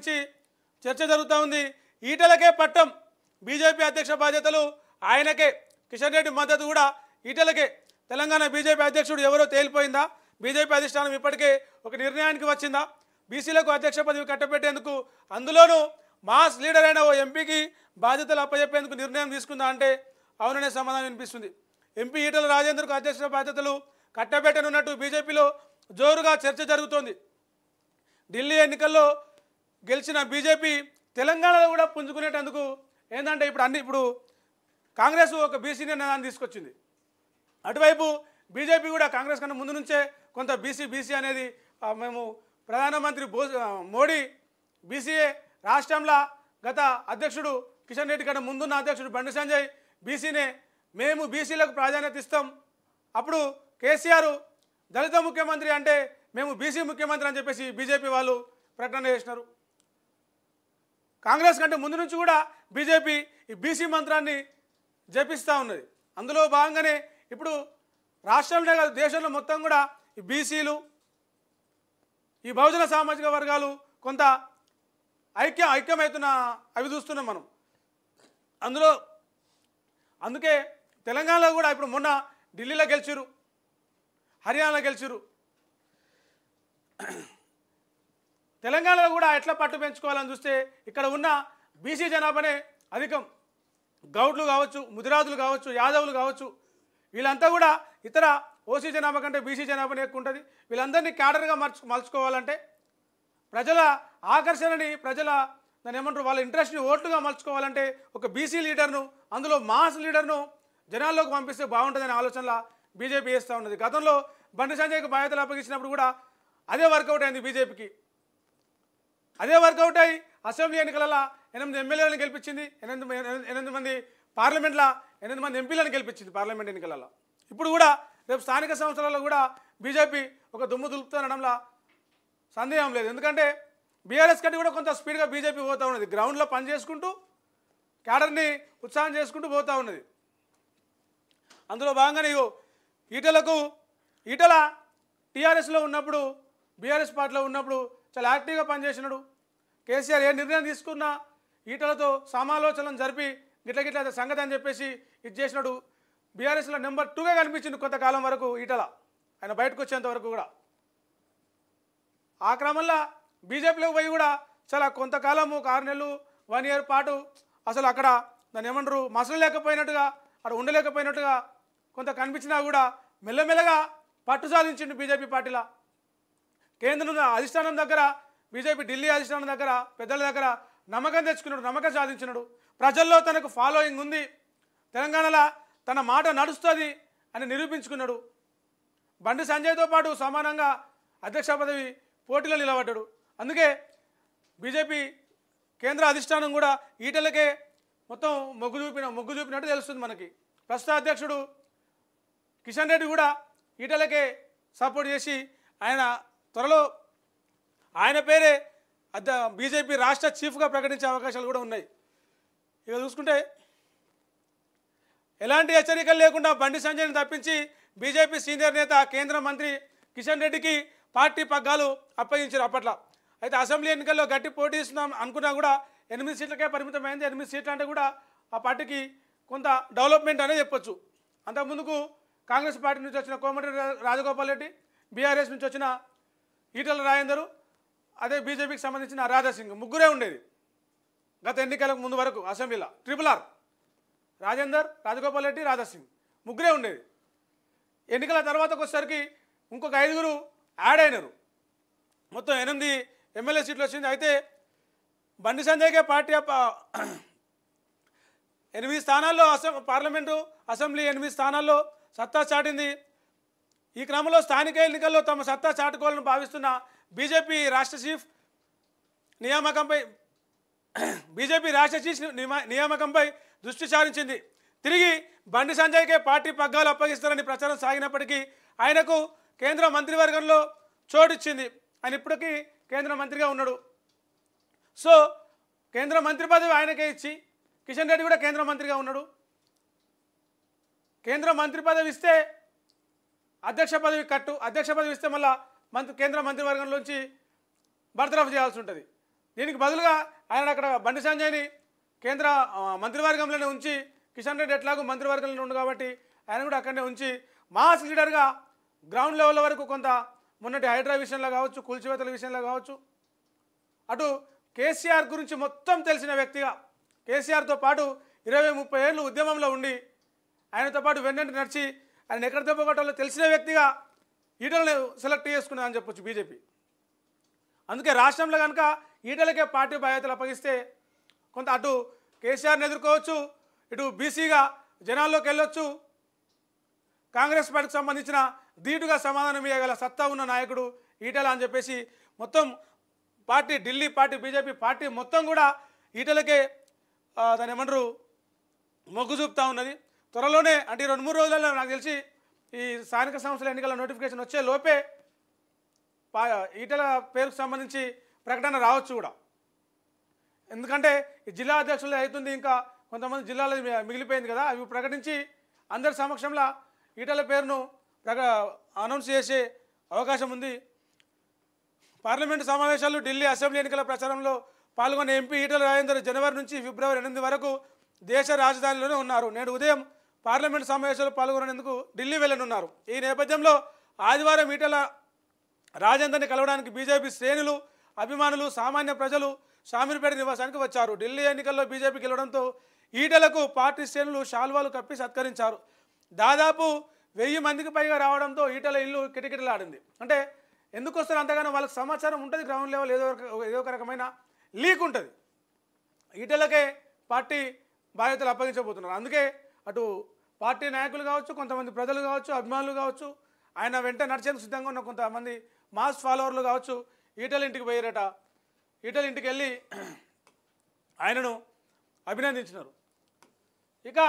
సంబంధించి చర్చ జరుగుతూ ఉంది. ఈటలకే పట్టం, బీజేపీ అధ్యక్ష బాధ్యతలు ఆయనకే, కిషన్ రెడ్డి మద్దతు కూడా ఈటలకే. తెలంగాణ బీజేపీ అధ్యక్షుడు ఎవరో తేలిపోయిందా? బీజేపీ అధిష్టానం ఇప్పటికే ఒక నిర్ణయానికి వచ్చిందా? బీసీలకు అధ్యక్ష పదవి కట్టబెట్టేందుకు, అందులోనూ మాస్ లీడర్ అయిన ఓ ఎంపీకి బాధ్యతలు అప్పచెప్పేందుకు నిర్ణయం తీసుకుందా అంటే అవుననే సమాధానం వినిపిస్తుంది. ఎంపీ ఈటల రాజేందర్కు అధ్యక్ష బాధ్యతలు కట్టబెట్టనున్నట్టు బీజేపీలో జోరుగా చర్చ జరుగుతోంది. ఢిల్లీ ఎన్నికల్లో గెలిచిన బీజేపీ తెలంగాణలో కూడా పుంజుకునేటందుకు ఏంటంటే ఇప్పుడు కాంగ్రెస్ ఒక బీసీ నిర్ణయాన్ని తీసుకొచ్చింది. అటువైపు బీజేపీ కూడా కాంగ్రెస్ కన్నా ముందు నుంచే కొంత బీసీ అనేది మేము ప్రధానమంత్రి మోడీ బీసీఏ రాష్ట్రంలో గత అధ్యక్షుడు కిషన్ రెడ్డి కన్నా ముందున్న అధ్యక్షుడు బండి సంజయ్ బీసీనే, మేము బీసీలకు ప్రాధాన్యత ఇస్తాం. అప్పుడు కేసీఆర్ దళిత ముఖ్యమంత్రి అంటే మేము బీసీ ముఖ్యమంత్రి అని చెప్పేసి బీజేపీ వాళ్ళు ప్రకటన చేసినారు. కాంగ్రెస్ కంటే ముందు నుంచి కూడా బీజేపీ ఈ బీసీ మంత్రాన్ని జపిస్తూ ఉన్నది. అందులో భాగంగానే ఇప్పుడు రాష్ట్రంలో కాదు దేశంలో మొత్తం కూడా ఈ బీసీలు, ఈ బహుజన సామాజిక వర్గాలు కొంత ఐక్యమవుతున్న అవి చూస్తున్నాం మనం. అందుకే తెలంగాణలో కూడా ఇప్పుడు మొన్న ఢిల్లీలో గెలిచిరు, హర్యానాలో గెలిచిరు. తెలంగాణలో కూడా ఎట్లా పట్టు పెంచుకోవాలని చూస్తే ఇక్కడ ఉన్న బీసీ జనాభానే అధికం. గౌడ్లు కావచ్చు, ముదిరాజులు కావచ్చు, యాదవులు కావచ్చు, వీళ్ళంతా కూడా ఇతర ఓసీ జనాభా కంటే బీసీ జనాభానే ఎక్కువ ఉంటుంది. వీళ్ళందరినీ క్యాడర్గా మలుచుకోవాలంటే ప్రజల ఆకర్షణని, దాన్ని ఏమంటారు, వాళ్ళ ఇంట్రెస్ట్ని ఓట్లుగా మలుచుకోవాలంటే ఒక బీసీ లీడర్ను, అందులో మాస్ లీడర్ను జనాల్లోకి పంపిస్తే బాగుంటుందనే ఆలోచనలో బీజేపీ చేస్తూ ఉన్నది. గతంలో బండి సంజయ్కి బాధ్యతలు అప్పగించినప్పుడు కూడా అదే వర్కౌట్ అయింది బీజేపీకి. అదే వర్కౌట్ అయ్యి అసెంబ్లీ ఎన్నికలలో 8 ఎమ్మెల్యేలను గెలిపించింది, 8 మంది పార్లమెంట్లో 8 మంది ఎంపీలను గెలిపించింది పార్లమెంట్ ఎన్నికలలో. ఇప్పుడు కూడా రేపు స్థానిక సంస్థలలో కూడా బీజేపీ ఒక దుమ్ము దులుపుతుండడంలో సందేహం లేదు. ఎందుకంటే బీఆర్ఎస్ కంటే కూడా కొంత స్పీడ్గా బీజేపీ పోతూ ఉన్నది. గ్రౌండ్లో పని చేసుకుంటూ క్యాడర్ని ఉత్సాహం చేసుకుంటూ పోతూ ఉన్నది. అందులో భాగంగానే ఈటల టీఆర్ఎస్లో ఉన్నప్పుడు, బీఆర్ఎస్ పార్టీలో ఉన్నప్పుడు చాలా యాక్టివ్గా పనిచేసినాడు. కేసీఆర్ ఏ నిర్ణయం తీసుకున్నా ఈటలతో సమాలోచనలు జరిపి గిట్ల సంగతి అని చెప్పేసి ఇది చేసినాడు. బీఆర్ఎస్లో నెంబర్ 2గా కనిపించింది కొంతకాలం వరకు ఈటల, ఆయన బయటకు వచ్చేంత వరకు కూడా. ఆ క్రమంలో బీజేపీలోకి పోయి కూడా చాలా కొంతకాలము, 6 నెలలు 1 ఇయర్ పాటు అసలు అక్కడ దాన్ని ఏమంటారు మసలలేకపోయినట్టుగా, అక్కడ ఉండలేకపోయినట్టుగా కొంత కనిపించినా కూడా మెల్లమెల్లగా పట్టు సాధించిండు బీజేపీ పార్టీలో. కేంద్రం అధిష్టానం దగ్గర, బీజేపీ ఢిల్లీ అధిష్టానం దగ్గర, పెద్దల దగ్గర నమ్మకం తెచ్చుకున్నాడు, నమ్మకం సాధించినాడు. ప్రజల్లో తనకు ఫాలోయింగ్ ఉంది, తెలంగాణలో తన మాట నడుస్తుంది అని నిరూపించుకున్నాడు. బండి సంజయ్తో పాటు సమానంగా అధ్యక్ష పదవి పోటీలో నిలబడ్డాడు. అందుకే బీజేపీ కేంద్ర అధిష్టానం కూడా ఈటలకే మొత్తం మొగ్గు చూపినట్టు తెలుస్తుంది మనకి. ప్రస్తుత అధ్యక్షుడు కిషన్ రెడ్డి కూడా ఈటలకే సపోర్ట్ చేసి ఆయన త్వరలో ఆయన పేరే బీజేపీ రాష్ట్ర చీఫ్గా ప్రకటించే అవకాశాలు కూడా ఉన్నాయి. ఇక చూసుకుంటే ఎలాంటి హెచ్చరికలు లేకుండా బండి సంజయ్ని తప్పించి బీజేపీ సీనియర్ నేత కేంద్ర మంత్రి కిషన్ రెడ్డికి పార్టీ పగ్గాలు అప్పగించారు అప్పట్లో. అయితే అసెంబ్లీ ఎన్నికల్లో గట్టి పోటీ ఇస్తున్నాం అనుకున్నా కూడా 8 సీట్లకే పరిమితమైంది. 8 సీట్లు అంటే కూడా ఆ పార్టీకి కొంత డెవలప్మెంట్ అనేది చెప్పొచ్చు. అంతకుముందుకు కాంగ్రెస్ పార్టీ నుంచి వచ్చిన కోమటిరెడ్డి రాజగోపాల్ రెడ్డి, బీఆర్ఎస్ నుంచి వచ్చిన ఈటల రాజేందర్, అదే బీజేపీకి సంబంధించిన రాధాసింగ్, ముగ్గురే ఉండేది గత ఎన్నికలకు ముందు వరకు అసెంబ్లీలో. RRR రాజేందర్, రాజగోపాల్ రెడ్డి, రాధాసింగ్ ముగ్గురే ఉండేది. ఎన్నికల తర్వాతకు వచ్చేసరికి ఇంకొక 5 యాడ్ అయినారు. మొత్తం 8 ఎమ్మెల్యే సీట్లు వచ్చింది. అయితే బండి సంజయ్కే పార్టీ 8 స్థానాల్లో పార్లమెంటు, అసెంబ్లీ 8 స్థానాల్లో సత్తా చాటింది. ఈ క్రమంలో స్థానిక ఎన్నికల్లో తమ సత్తా చాటుకోవాలని భావిస్తున్న బీజేపీ రాష్ట్ర చీఫ్ నియామకంపై దృష్టి సారించింది. తిరిగి బండి సంజయ్కే పార్టీ పగ్గాలు అప్పగిస్తారని ప్రచారం సాగినప్పటికీ ఆయనకు కేంద్ర మంత్రివర్గంలో చోటిచ్చింది. ఆయన ఇప్పటికీ కేంద్ర మంత్రిగా ఉన్నాడు. సో కేంద్ర మంత్రి పదవి ఆయనకే ఇచ్చి కిషన్ రెడ్డి కూడా కేంద్ర మంత్రిగా ఉన్నాడు. కేంద్ర మంత్రి పదవి ఇస్తే అధ్యక్ష పదవి కట్టు, అధ్యక్ష పదవి ఇస్తే మళ్ళీ కేంద్ర మంత్రివర్గంలోంచి బర్తరఫ్ చేయాల్సి ఉంటుంది. దీనికి బదులుగా ఆయన అక్కడ బండి సంజయ్ని కేంద్ర మంత్రివర్గంలోనే ఉంచి, కిషన్ రెడ్డి ఎట్లాగో మంత్రివర్గంలో ఉండు కాబట్టి ఆయన కూడా అక్కడనే ఉంచి మాస్ లీడర్గా గ్రౌండ్ లెవెల్ వరకు కొంత మొన్నటి హైడ్రా విషయంలో కావచ్చు, కూల్చివేతల విషయంలో కావచ్చు, అటు కేసీఆర్ గురించి మొత్తం తెలిసిన వ్యక్తిగా, కేసీఆర్తో పాటు 20-30 ఏళ్ళు ఉద్యమంలో ఉండి ఆయనతో పాటు వెన్నంటి నడిచి ఆయన ఎక్కడ దెబ్బకొట్టాలో తెలిసిన వ్యక్తిగా ఈటలను సెలెక్ట్ చేసుకున్నారని చెప్పొచ్చు బీజేపీ. అందుకే రాష్ట్రంలో కనుక ఈటలకే పార్టీ బాధ్యతలు అప్పగిస్తే కొంత అటు కేసీఆర్ని ఎదుర్కోవచ్చు, ఇటు బీసీగా జనాల్లోకి వెళ్ళొచ్చు, కాంగ్రెస్ పార్టీకి సంబంధించిన ధీటుగా సమాధానం ఇవ్వగల సత్తా ఉన్న నాయకుడు ఈటల అని చెప్పేసి మొత్తం party, Delhi party, BJP party మొత్తం కూడా ఈటలకే దాని ఏమంటారు మొగ్గు చూపుతూ ఉన్నది. త్వరలోనే అంటే 2-3 రోజులలో నాకు తెలిసి ఈ స్థానిక సంస్థల ఎన్నికల నోటిఫికేషన్ వచ్చే లోపే ఈటల పేరుకు సంబంధించి ప్రకటన రావచ్చు కూడా. ఎందుకంటే ఈ జిల్లా అధ్యక్షులు అవుతుంది, ఇంకా కొంతమంది జిల్లాలో మిగిలిపోయింది కదా, అవి ప్రకటించి అందరి సమక్షంలో ఈటల పేరును అనౌన్స్ చేసే అవకాశం ఉంది. పార్లమెంటు సమావేశాలు, ఢిల్లీ అసెంబ్లీ ఎన్నికల ప్రచారంలో పాల్గొన్న ఎంపీ ఈటల రాజేందర్ జనవరి నుంచి ఫిబ్రవరి 8 వరకు దేశ రాజధానిలోనే ఉన్నారు. నేడు ఉదయం పార్లమెంటు సమావేశాలు పాల్గొనేందుకు ఢిల్లీ వెళ్ళనున్నారు. ఈ నేపథ్యంలో ఆదివారం ఈటల రాజేందర్ని కలవడానికి బీజేపీ శ్రేణులు, అభిమానులు, సామాన్య ప్రజలు షామీర్పేట నివాసానికి వచ్చారు. ఢిల్లీ ఎన్నికల్లో బీజేపీ గెలవడంతో ఈటలకు పార్టీ శ్రేణులు శాల్వాలు కప్పి సత్కరించారు. దాదాపు 1000 మందికి పైగా రావడంతో ఈటల ఇల్లు కిటకిటలాడింది. అంటే ఎందుకు వస్తారు అంతగానో వాళ్ళకి సమాచారం ఉంటుంది, గ్రౌండ్ లెవెల్ ఏదో ఒక రకమైన లీక్ ఉంటుంది. ఈటలకే పార్టీ బాధ్యతలు అప్పగించబోతున్నారు. అందుకే అటు పార్టీ నాయకులు కావచ్చు, కొంతమంది ప్రజలు కావచ్చు, అభిమానులు కావచ్చు, ఆయన వెంట నడిచేందుకు సిద్ధంగా ఉన్న కొంతమంది మాస్ ఫాలోవర్లు కావచ్చు ఈటల ఇంటికి పోయారట. ఈటల ఇంటికి వెళ్ళి ఆయనను అభినందించినారు. ఇక